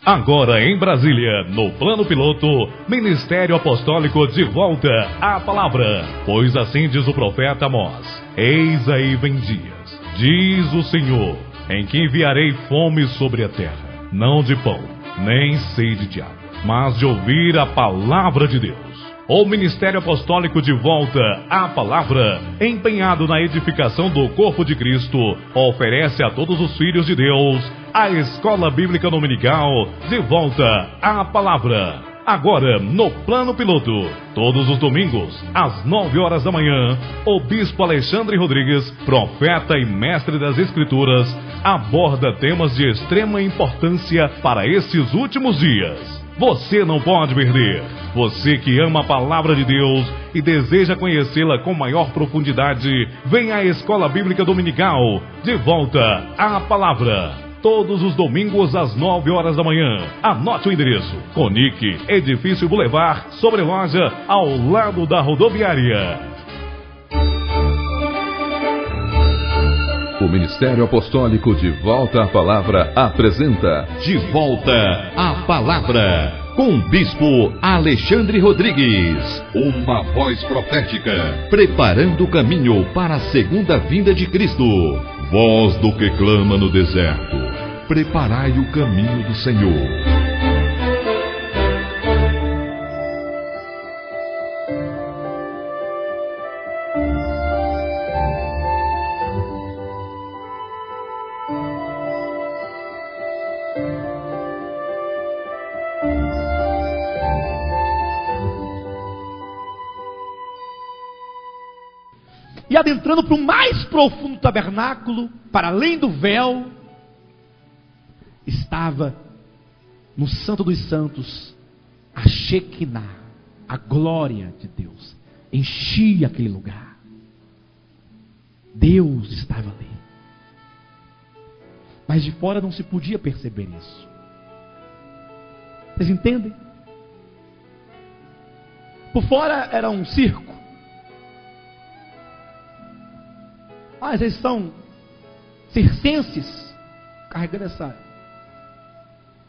Agora em Brasília, no plano piloto, Ministério Apostólico de volta à palavra. Pois assim diz o profeta Amós: eis aí vem dias, diz o Senhor, em que enviarei fome sobre a terra, não de pão, nem sede de água, mas de ouvir a palavra de Deus. O Ministério Apostólico de volta à palavra, empenhado na edificação do corpo de Cristo, oferece a todos os filhos de Deus a Escola Bíblica Dominical de volta à palavra. Agora, no plano piloto, todos os domingos, às 9 horas da manhã, o Bispo Alexandre Rodrigues, profeta e mestre das Escrituras, aborda temas de extrema importância para estes últimos dias. Você não pode perder. Você que ama a palavra de Deus e deseja conhecê-la com maior profundidade, venha à Escola Bíblica Dominical de volta à palavra. Todos os domingos às 9 horas da manhã. Anote o endereço: Conic, Edifício Boulevard, sobre loja, ao lado da rodoviária. O Ministério Apostólico de Volta à Palavra apresenta De Volta à Palavra, com o Bispo Alexandre Rodrigues. Uma voz profética, preparando o caminho para a segunda vinda de Cristo. Voz do que clama no deserto: preparai o caminho do Senhor. E adentrando para o mais profundo tabernáculo, para além do véu, estava no Santo dos Santos a Shekinah, a glória de Deus, enchia aquele lugar. Deus estava ali. Mas de fora não se podia perceber isso. Vocês entendem? Por fora era um circo. Mas eles são circenses, carregando essa.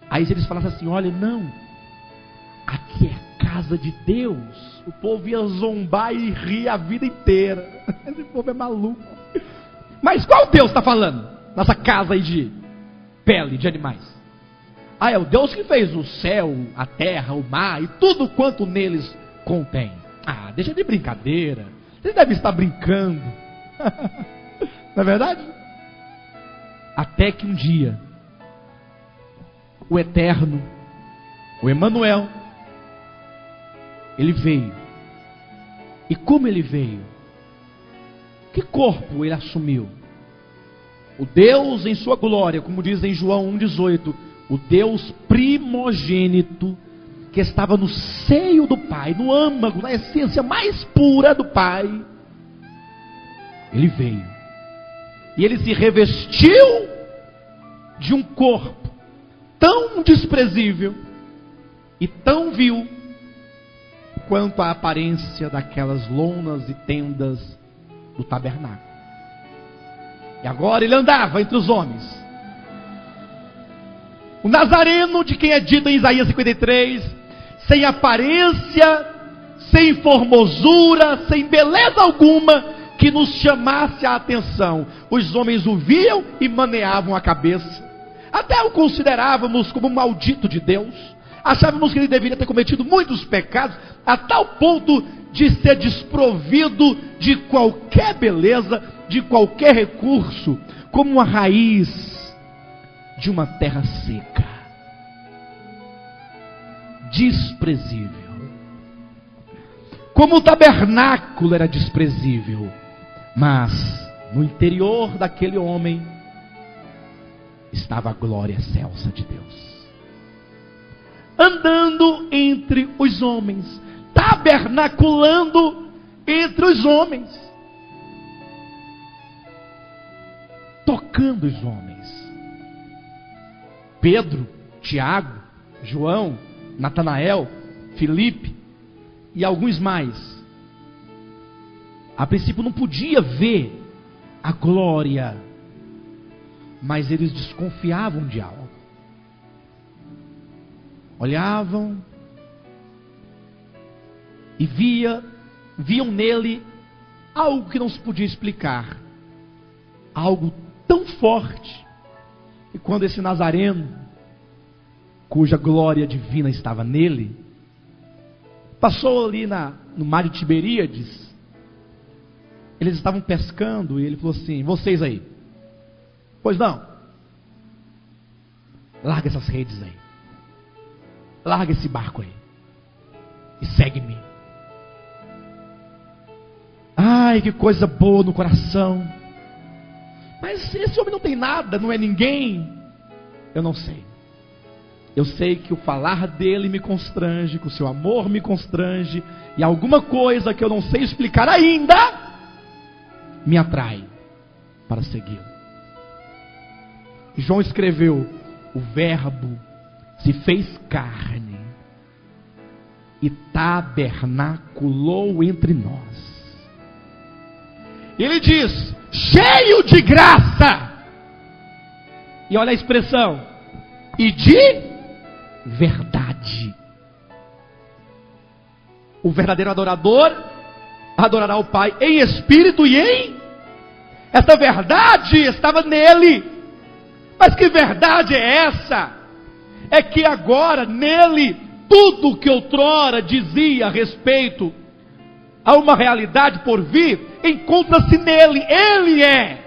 Aí eles falassem assim: olha, não, aqui é casa de Deus. O povo ia zombar e rir a vida inteira. Esse povo é maluco. Mas qual Deus está falando? Nessa casa aí de pele de animais. Ah, é o Deus que fez o céu, a terra, o mar e tudo quanto neles contém. Ah, deixa de brincadeira. Vocês devem estar brincando. Não é verdade? Até que um dia o Eterno, o Emanuel, ele veio. E como ele veio? Que corpo ele assumiu? O Deus em sua glória, como diz em João 1,18, o Deus primogênito que estava no seio do Pai, no âmago, na essência mais pura do Pai, ele veio. E ele se revestiu de um corpo tão desprezível e tão vil quanto a aparência daquelas lonas e tendas do tabernáculo. E agora ele andava entre os homens. O Nazareno, de quem é dito em Isaías 53, sem aparência, sem formosura, sem beleza alguma que nos chamasse a atenção. Os homens o viam e maneavam a cabeça. Até o considerávamos como um maldito de Deus. Achávamos que ele deveria ter cometido muitos pecados, a tal ponto de ser desprovido de qualquer beleza, de qualquer recurso, como uma raiz de uma terra seca, desprezível. Como o tabernáculo era desprezível, mas no interior daquele homem estava a glória excelsa de Deus. Andando entre os homens, tabernaculando entre os homens, tocando os homens. Pedro, Tiago, João, Natanael, Filipe e alguns mais, a princípio não podia ver a glória, mas eles desconfiavam de algo. olhavam e viam nele algo que não se podia explicar, algo tão forte, e quando esse Nazareno, cuja glória divina estava nele, passou ali no mar de Tiberíades, eles estavam pescando, e ele falou assim: vocês aí, pois não, larga essas redes aí, larga esse barco aí, e segue-me. Ai, que coisa boa no coração. Mas esse homem não tem nada, não é ninguém. Eu não sei. Eu sei que o falar dele me constrange, que o seu amor me constrange, e alguma coisa que eu não sei explicar ainda me atrai para segui-lo. João escreveu: o Verbo se fez carne e tabernaculou entre nós. Ele diz: cheio de graça, e olha a expressão, e de verdade. O verdadeiro adorador adorará o Pai em espírito e em... Essa verdade estava nele. Mas que verdade é essa? É que agora nele, tudo que outrora dizia a respeito a uma realidade por vir, encontra-se nele. Ele é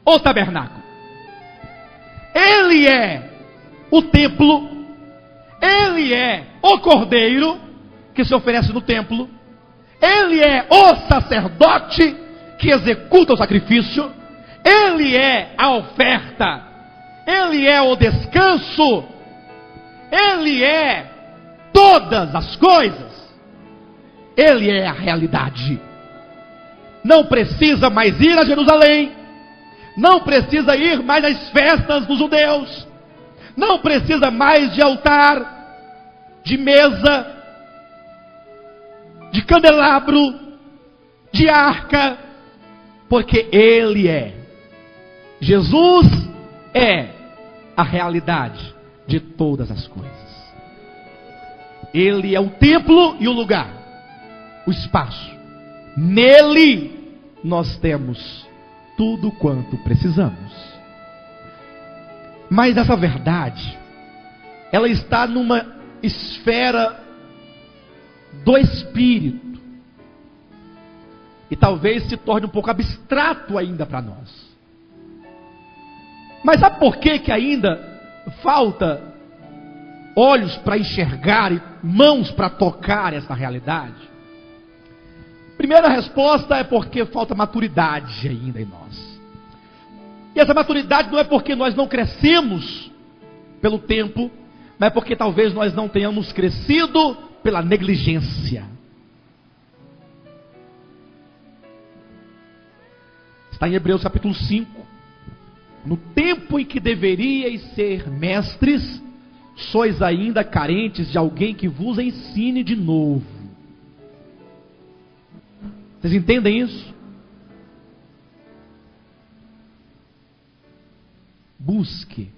o tabernáculo, ele é o templo, ele é o cordeiro que se oferece no templo, ele é o sacerdote que executa o sacrifício, ele é a oferta, ele é o descanso, ele é todas as coisas, ele é a realidade. Não precisa mais ir a Jerusalém, não precisa ir mais às festas dos judeus, não precisa mais de altar, de mesa, de candelabro, de arca, porque ele é. Jesus é a realidade de todas as coisas. Ele é o templo e o lugar, o espaço. Nele nós temos tudo quanto precisamos. Mas essa verdade, ela está numa esfera do Espírito, e talvez se torne um pouco abstrato ainda para nós. Mas sabe por que ainda falta olhos para enxergar e mãos para tocar essa realidade? Primeira resposta é porque falta maturidade ainda em nós. E essa maturidade não é porque nós não crescemos pelo tempo, mas é porque talvez nós não tenhamos crescido pela negligência. Está em Hebreus capítulo 5. No tempo em que deveríeis ser mestres, sois ainda carentes de alguém que vos ensine de novo. Vocês entendem isso? Busque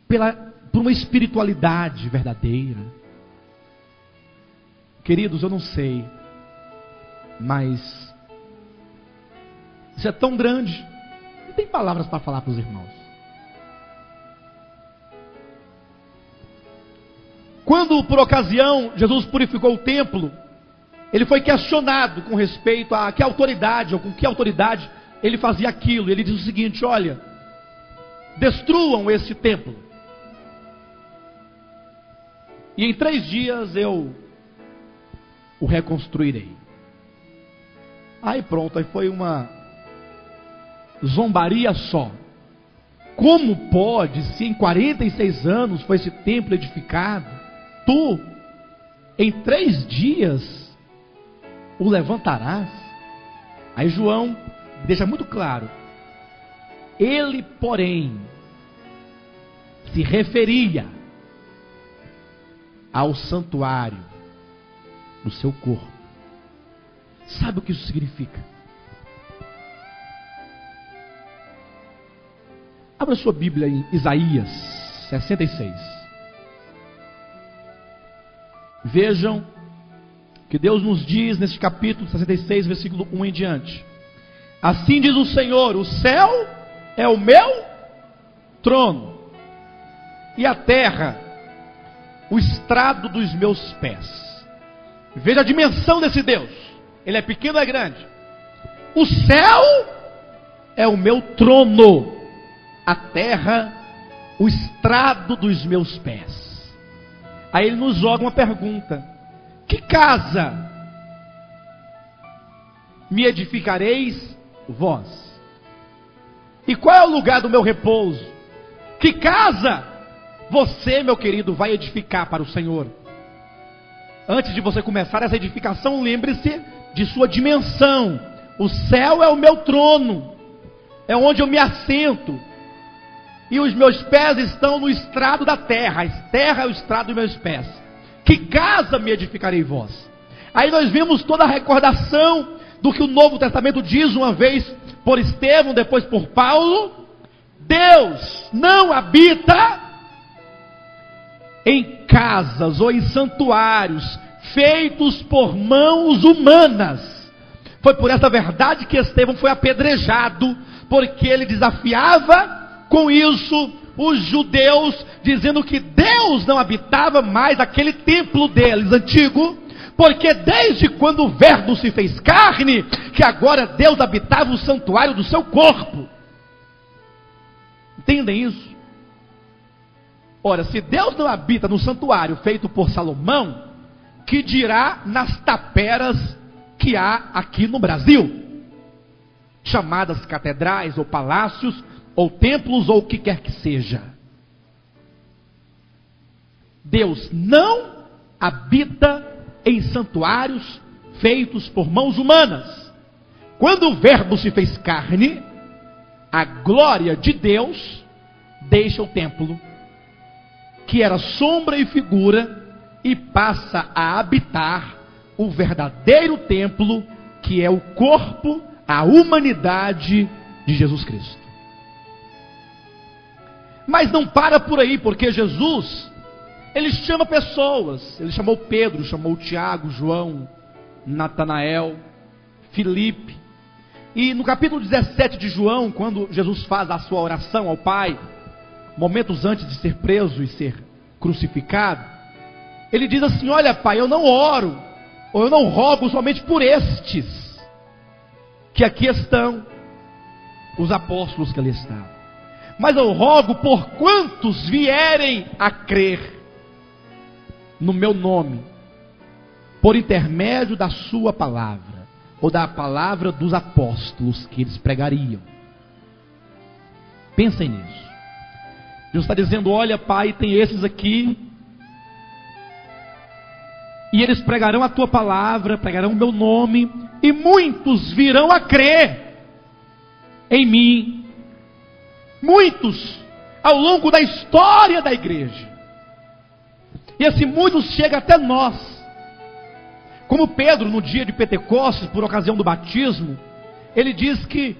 por uma espiritualidade verdadeira. Queridos, eu não sei, mas isso é tão grande, não tem palavras para falar para os irmãos. Quando por ocasião Jesus purificou o templo, ele foi questionado com respeito a que autoridade, ou com que autoridade ele fazia aquilo. Ele diz o seguinte: olha, destruam esse templo, e em 3 dias eu o reconstruirei. Aí pronto, aí foi uma zombaria só. Como pode, se em 46 anos foi esse templo edificado, tu em 3 dias o levantarás? Aí João deixa muito claro: ele, porém, se referia ao santuário do seu corpo. Sabe o que isso significa? Abra sua Bíblia em Isaías 66. Vejam que Deus nos diz neste capítulo 66, versículo 1 em diante. Assim diz o Senhor: o céu é o meu trono, e a terra o estrado dos meus pés. Veja a dimensão desse Deus. Ele é pequeno ou é grande? O céu é o meu trono, a terra o estrado dos meus pés. Aí ele nos joga uma pergunta: que casa me edificareis vós? E qual é o lugar do meu repouso? Que casa você, meu querido, vai edificar para o Senhor? Antes de você começar essa edificação, lembre-se de sua dimensão. O céu é o meu trono, é onde eu me assento, e os meus pés estão no estrado da terra. A terra é o estrado dos meus pés. Que casa me edificarei vós? Aí nós vemos toda a recordação do que o Novo Testamento diz, uma vez por Estevão, depois por Paulo. Deus não habita em casas ou em santuários feitos por mãos humanas. Foi por essa verdade que Estevão foi apedrejado, porque ele desafiava com isso os judeus, dizendo que Deus não habitava mais aquele templo deles antigo, porque desde quando o Verbo se fez carne, que agora Deus habitava o santuário do seu corpo. Entendem isso? Ora, se Deus não habita no santuário feito por Salomão, que dirá nas taperas que há aqui no Brasil, chamadas catedrais ou palácios, ou templos, ou o que quer que seja. Deus não habita em santuários feitos por mãos humanas. Quando o Verbo se fez carne, a glória de Deus deixa o templo, que era sombra e figura, e passa a habitar o verdadeiro templo, que é o corpo, a humanidade de Jesus Cristo. Mas não para por aí, porque Jesus, ele chama pessoas. Ele chamou Pedro, chamou Tiago, João, Natanael, Filipe. E no capítulo 17 de João, quando Jesus faz a sua oração ao Pai, momentos antes de ser preso e ser crucificado, ele diz assim: olha, Pai, eu não oro, ou eu não rogo somente por estes que aqui estão, os apóstolos que ali estavam, mas eu rogo por quantos vierem a crer no meu nome, por intermédio da sua palavra, ou da palavra dos apóstolos que eles pregariam. Pensem nisso. Deus está dizendo: olha, Pai, tem esses aqui, e eles pregarão a tua palavra, pregarão o meu nome, e muitos virão a crer em mim. Muitos, ao longo da história da igreja. E assim, muitos chegam até nós. Como Pedro, no dia de Pentecostes, por ocasião do batismo, ele diz que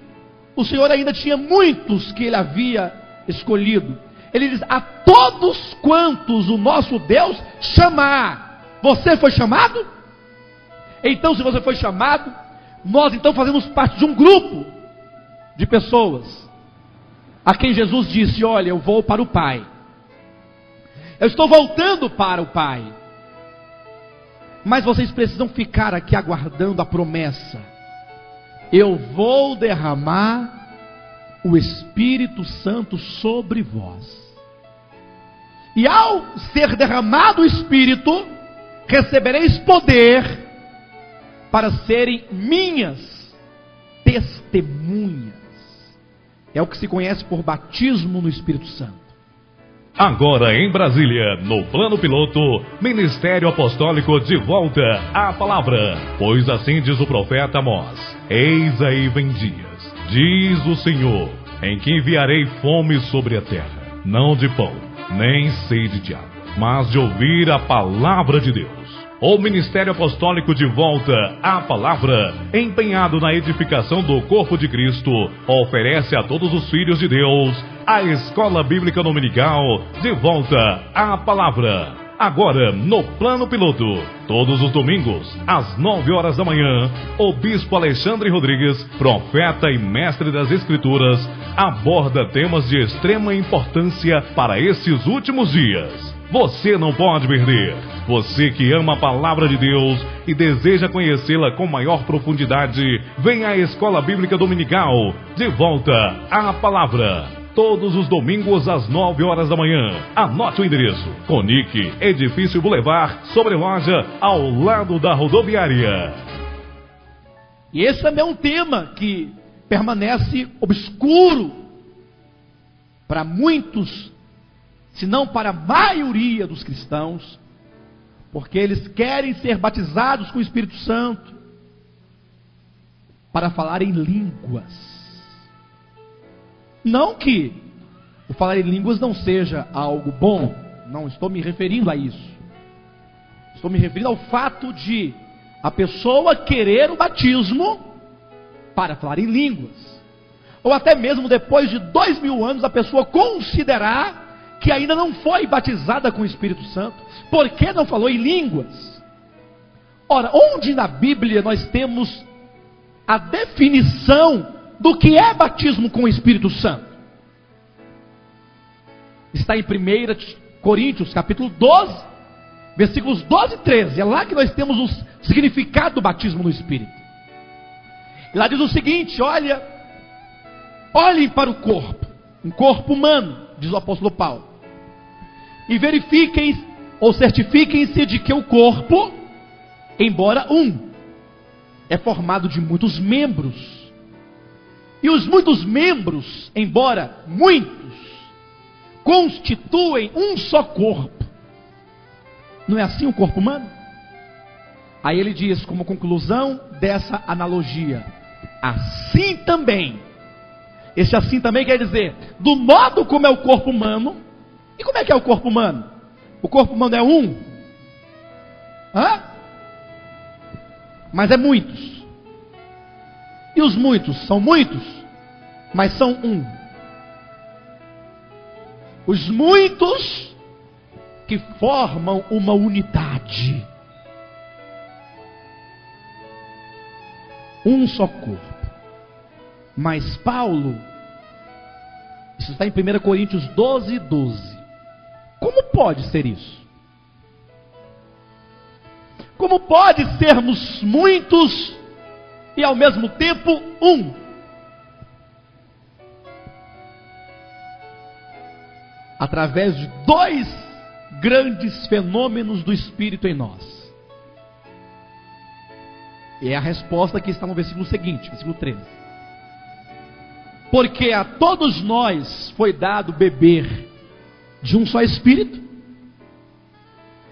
o Senhor ainda tinha muitos que ele havia escolhido. Ele diz: a todos quantos o nosso Deus chamar. Você foi chamado? Então, se você foi chamado, nós então fazemos parte de um grupo de pessoas a quem Jesus disse: olha, eu vou para o Pai, eu estou voltando para o Pai, mas vocês precisam ficar aqui aguardando a promessa. Eu vou derramar o Espírito Santo sobre vós, e ao ser derramado o Espírito, recebereis poder para serem minhas testemunhas. É o que se conhece por batismo no Espírito Santo. Agora em Brasília, no plano piloto, Ministério Apostólico de volta à palavra. Pois assim diz o profeta Amós: eis aí vem dias, diz o Senhor, em que enviarei fome sobre a terra, não de pão, nem sede de água, mas de ouvir a palavra de Deus. O Ministério Apostólico de volta à palavra, empenhado na edificação do corpo de Cristo, oferece a todos os filhos de Deus a Escola Bíblica Dominical de volta à palavra. Agora, no Plano Piloto, todos os domingos, às 9 horas da manhã, o Bispo Alexandre Rodrigues, profeta e mestre das Escrituras, aborda temas de extrema importância para esses últimos dias. Você não pode perder. Você que ama a Palavra de Deus e deseja conhecê-la com maior profundidade, venha à Escola Bíblica Dominical, de volta à Palavra. Todos os domingos às 9 horas da manhã. Anote o endereço: Conic, Edifício Boulevard, sobre loja, ao lado da rodoviária. E esse também é um tema que permanece obscuro para muitos, se não para a maioria dos cristãos, porque eles querem ser batizados com o Espírito Santo para falar em línguas. Não que o falar em línguas não seja algo bom, não estou me referindo a isso. Estou me referindo ao fato de a pessoa querer o batismo para falar em línguas. Ou até mesmo depois de 2000 anos a pessoa considerar que ainda não foi batizada com o Espírito Santo, porque não falou em línguas. Ora, onde na Bíblia nós temos a definição do que é batismo com o Espírito Santo? Está em 1 Coríntios capítulo 12, versículos 12 e 13. É lá que nós temos o significado do batismo no Espírito. E lá diz o seguinte: olhem para o corpo, um corpo humano, diz o apóstolo Paulo, e verifiquem ou certifiquem-se de que o corpo, embora um, é formado de muitos membros. E os muitos membros, embora muitos, constituem um só corpo. Não é assim o corpo humano? Aí ele diz, como conclusão dessa analogia: assim também. Esse assim também quer dizer, do modo como é o corpo humano. E como é que é o corpo humano? O corpo humano é um? Mas é muitos. E os muitos são muitos, mas são um. Os muitos que formam uma unidade. Um só corpo. Mas Paulo, isso está em 1 Coríntios 12, 12. Como pode ser isso? Como pode sermos muitos e ao mesmo tempo um? Através de dois grandes fenômenos do Espírito em nós. E é a resposta que está no versículo seguinte, versículo 13. Porque a todos nós foi dado beber de um só Espírito,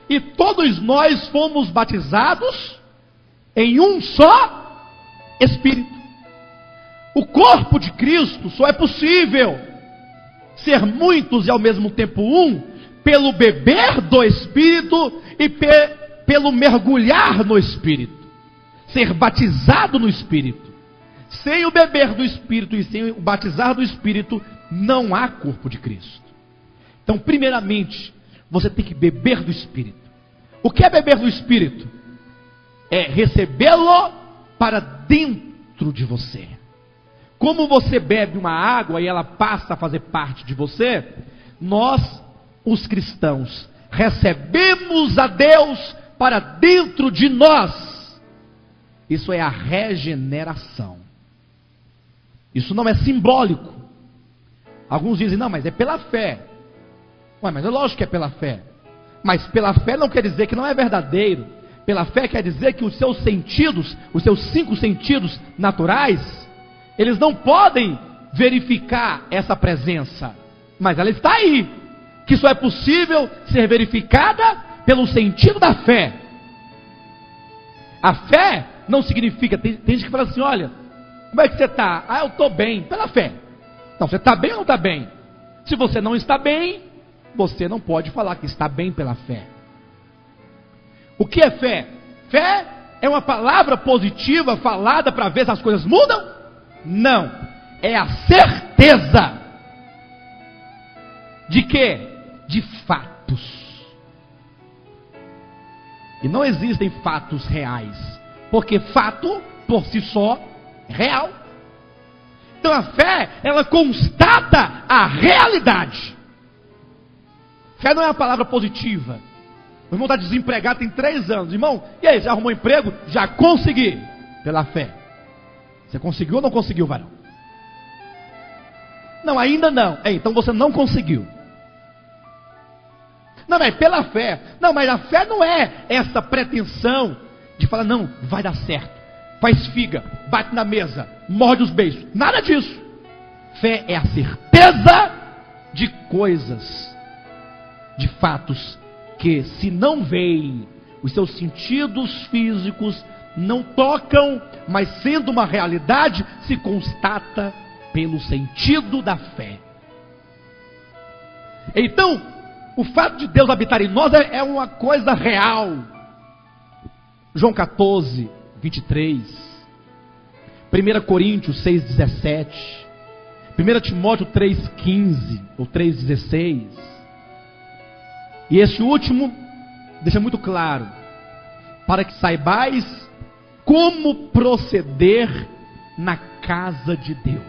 e todos nós fomos batizados em um só Espírito. O corpo de Cristo só é possível ser muitos e ao mesmo tempo um, pelo beber do Espírito e pelo mergulhar no Espírito, ser batizado no Espírito. Sem o beber do Espírito e sem o batizar do Espírito, não há corpo de Cristo. Então, primeiramente, você tem que beber do Espírito. O que é beber do Espírito? É recebê-lo para dentro de você. Como você bebe uma água e ela passa a fazer parte de você, nós, os cristãos, recebemos a Deus para dentro de nós. Isso é a regeneração. Isso não é simbólico. Alguns dizem, não, mas é pela fé. Ué, mas é lógico que é pela fé. Mas pela fé não quer dizer que não é verdadeiro. Pela fé quer dizer que os seus sentidos, os seus 5 sentidos naturais, eles não podem verificar essa presença. Mas ela está aí. Que só é possível ser verificada pelo sentido da fé. A fé não significa, tem gente que fala assim, olha, como é que você está? Ah, eu estou bem, pela fé. Então, você está bem ou não está bem? Se você não está bem, você não pode falar que está bem pela fé. O que é fé? Fé é uma palavra positiva falada para ver se as coisas mudam? Não. É a certeza de que? De fatos. E não existem fatos reais, porque fato por si só é real. Então a fé, ela constata a realidade. Fé não é uma palavra positiva. O irmão está desempregado, tem 3 anos. Irmão, e aí, já arrumou emprego? Já consegui, pela fé. Você conseguiu ou não conseguiu, varão? Não, ainda não. Então você não conseguiu. Não, mas pela fé. Não, mas a fé não é essa pretensão de falar, não, vai dar certo. Faz figa, bate na mesa, morde os beijos. Nada disso. Fé é a certeza de coisas, de fatos que, se não veem, os seus sentidos físicos não tocam, mas sendo uma realidade, se constata pelo sentido da fé. Então, o fato de Deus habitar em nós é uma coisa real. João 14, 23, 1 Coríntios 6, 17, 1 Timóteo 3, 15 ou 3, 16. E esse último deixa muito claro, para que saibais como proceder na casa de Deus,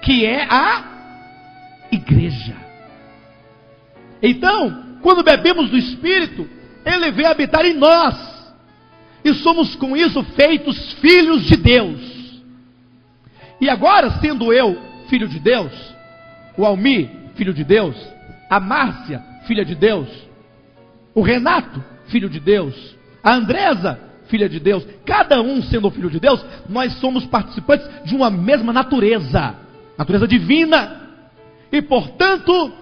que é a igreja. Então, quando bebemos do Espírito, Ele vem habitar em nós, e somos com isso feitos filhos de Deus. E agora, sendo eu filho de Deus, o Almir, filho de Deus, a Márcia, filha de Deus, o Renato, filho de Deus, a Andresa, filha de Deus, cada um sendo filho de Deus, nós somos participantes de uma mesma natureza, natureza divina, e portanto,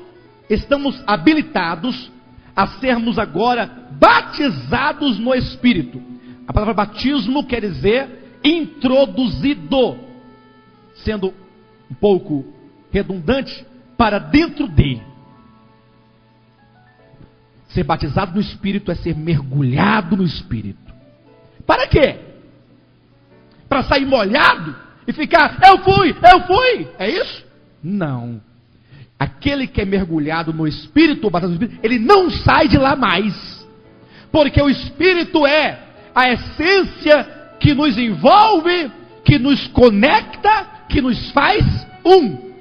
estamos habilitados a sermos agora batizados no Espírito. A palavra batismo quer dizer introduzido, sendo um pouco redundante, para dentro de. Ser batizado no Espírito é ser mergulhado no Espírito. Para quê? Para sair molhado e ficar, eu fui, é isso? Não. Aquele que é mergulhado no Espírito, ou batizado no Espírito, ele não sai de lá mais. Porque o Espírito é a essência que nos envolve, que nos conecta, que nos faz um.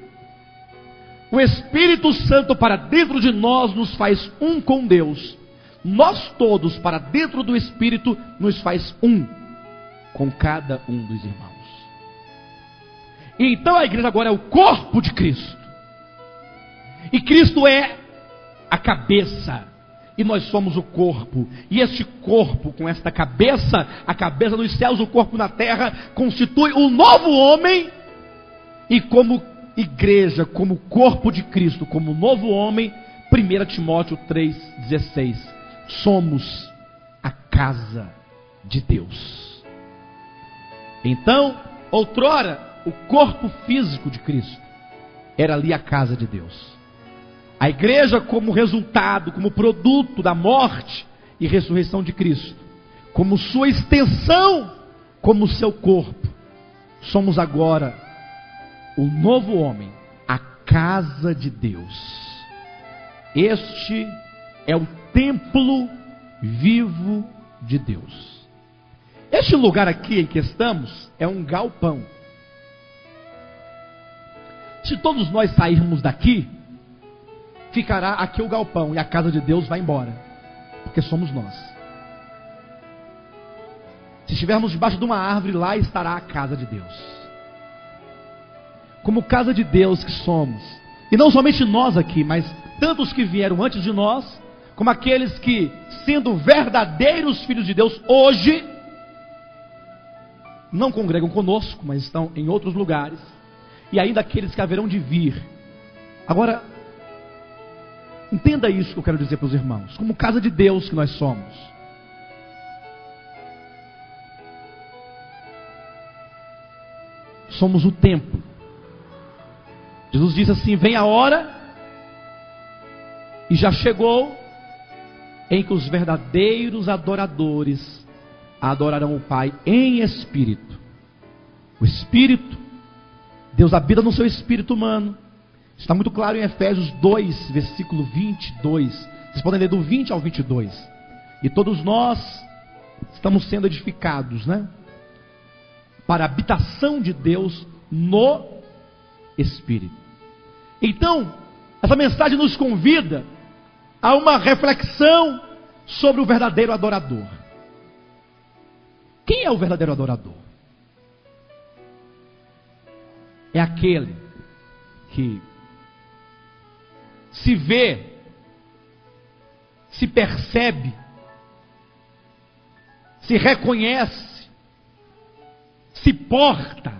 O Espírito Santo para dentro de nós nos faz um com Deus. Nós todos para dentro do Espírito nos faz um com cada um dos irmãos. E então a igreja agora é o corpo de Cristo. E Cristo é a cabeça. E nós somos o corpo. E este corpo com esta cabeça, a cabeça nos céus, o corpo na terra, constitui o novo homem. E como igreja, como corpo de Cristo, como novo homem, 1 Timóteo 3,16, somos a casa de Deus. Então, outrora, o corpo físico de Cristo era ali a casa de Deus. A igreja, como resultado, como produto da morte e ressurreição de Cristo, como sua extensão, como seu corpo, somos agora o novo homem, a casa de Deus. Este é o templo vivo de Deus. Este lugar aqui em que estamos é um galpão. Se todos nós sairmos daqui, ficará aqui o galpão e a casa de Deus vai embora, porque somos nós. Se estivermos debaixo de uma árvore, lá estará a casa de Deus. Como casa de Deus que somos, e não somente nós aqui, mas tantos que vieram antes de nós, como aqueles que, sendo verdadeiros filhos de Deus, hoje não congregam conosco, mas estão em outros lugares, e ainda aqueles que haverão de vir. Agora, entenda isso que eu quero dizer para os irmãos, como casa de Deus que nós somos. Somos o templo. Jesus disse assim: vem a hora, e já chegou, em que os verdadeiros adoradores adorarão o Pai em espírito. O Espírito, Deus habita no seu espírito humano. Está muito claro em Efésios 2, versículo 22. Vocês podem ler do 20 ao 22. E todos nós estamos sendo edificados, né? Para a habitação de Deus no Espírito. Então, essa mensagem nos convida a uma reflexão sobre o verdadeiro adorador. Quem é o verdadeiro adorador? É aquele que se vê, se percebe, se reconhece, se porta,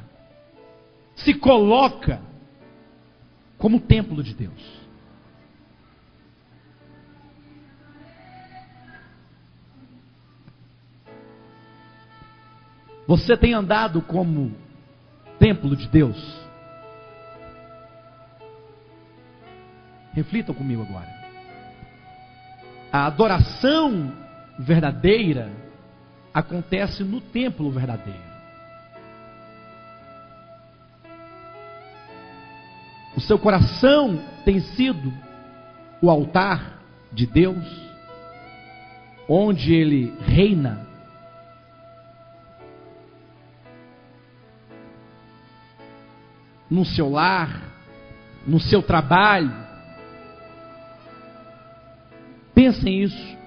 se coloca como templo de Deus. Você tem andado como templo de Deus? Reflitam comigo agora. A adoração verdadeira acontece no templo verdadeiro. O seu coração tem sido o altar de Deus, onde Ele reina. No seu lar, no seu trabalho. Pensem nisso,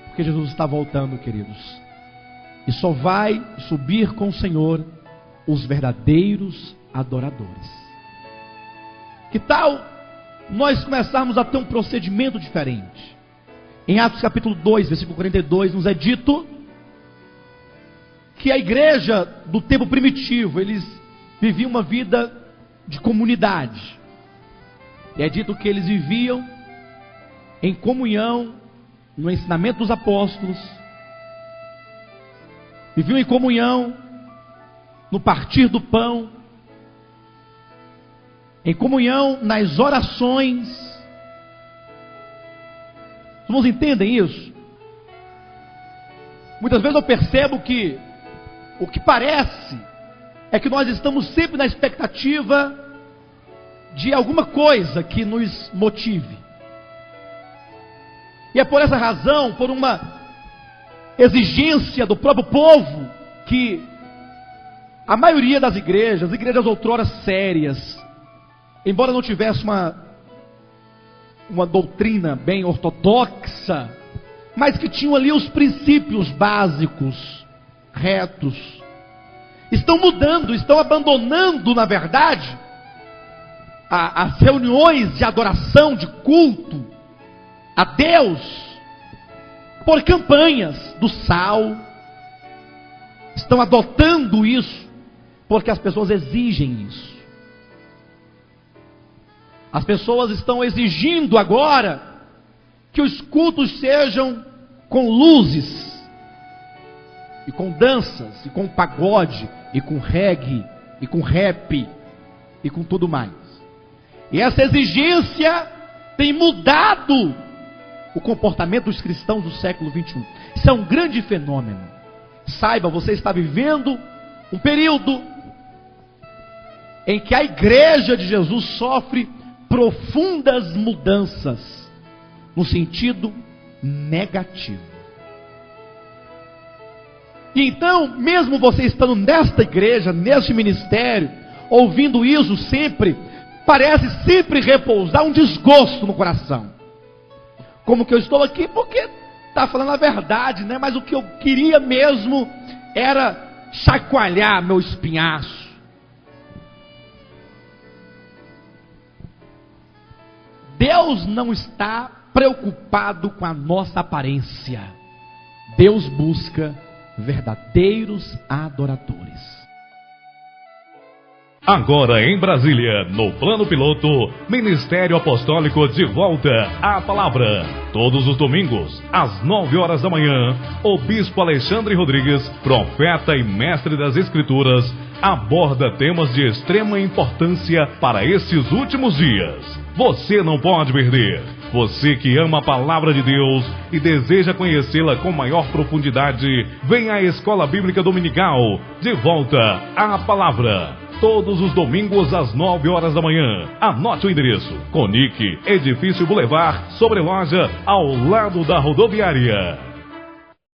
porque Jesus está voltando, queridos. E só vai subir com o Senhor os verdadeiros adoradores. Que tal nós começarmos a ter um procedimento diferente? Em Atos capítulo 2, versículo 42, nos é dito que a igreja do tempo primitivo, eles viviam uma vida de comunidade. E é dito que eles viviam em comunhão, no ensinamento dos apóstolos, viviam em comunhão, no partir do pão, em comunhão nas orações. Os irmãos entendem isso? Muitas vezes eu percebo que o que parece é que nós estamos sempre na expectativa de alguma coisa que nos motive. E é por essa razão, por uma exigência do próprio povo, que a maioria das igrejas outrora sérias, embora não tivesse uma doutrina bem ortodoxa, mas que tinham ali os princípios básicos, retos, estão mudando, estão abandonando, na verdade, as reuniões de adoração, de culto a Deus, por campanhas do sal. Estão adotando isso, porque as pessoas exigem isso. As pessoas estão exigindo agora que os cultos sejam com luzes, e com danças, e com pagode, e com reggae, e com rap, e com tudo mais. E essa exigência tem mudado o comportamento dos cristãos do século 21. Isso é um grande fenômeno. Saiba, você está vivendo um período em que a igreja de Jesus sofre profundas mudanças no sentido negativo. E então, mesmo você estando nesta igreja, neste ministério, ouvindo isso sempre, parece sempre repousar um desgosto no coração. Como que eu estou aqui porque está falando a verdade, né? Mas o que eu queria mesmo era chacoalhar meu espinhaço. Deus não está preocupado com a nossa aparência. Deus busca verdadeiros adoradores. Agora em Brasília, no Plano Piloto, Ministério Apostólico de volta à palavra. Todos os domingos, às 9 horas da manhã, o Bispo Alexandre Rodrigues, profeta e mestre das Escrituras, aborda temas de extrema importância para esses últimos dias. Você não pode perder. Você que ama a palavra de Deus e deseja conhecê-la com maior profundidade, venha à Escola Bíblica Dominical, de volta à palavra. Todos os domingos às 9 horas da manhã. Anote o endereço: Conic, Edifício Boulevard, sobre loja, ao lado da rodoviária.